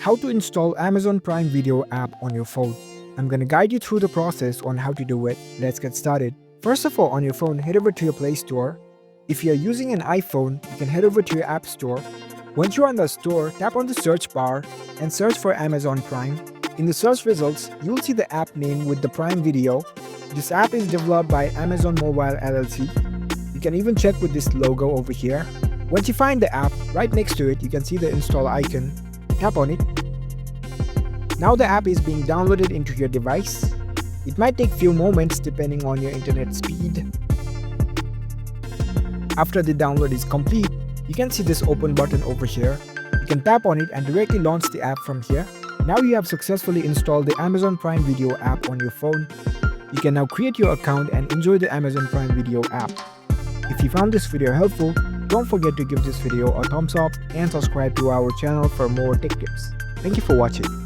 how to install Amazon Prime Video app on your phone. I'm gonna guide you through the process on how to do it. Let's get started. First of all, on your phone, head over to your Play Store. If you're using an iPhone, you can head over to your App Store. Once you're on the store, tap on the search bar and search for Amazon Prime. In the search results, you'll see the app name with the Prime Video. This app is developed by Amazon Mobile LLC. You can even check with this logo over here. Once you find the app, right next to it, you can see the install icon. Tap on it. Now the app is being downloaded into your device. It might take few moments depending on your internet speed. After the download is complete, you can see this open button over here. You can tap on it and directly launch the app from here. Now you have successfully installed the Amazon Prime Video app on your phone. You can now create your account and enjoy the Amazon Prime Video app. If you found this video helpful, don't forget to give this video a thumbs up and subscribe to our channel for more tech tips. Thank you for watching.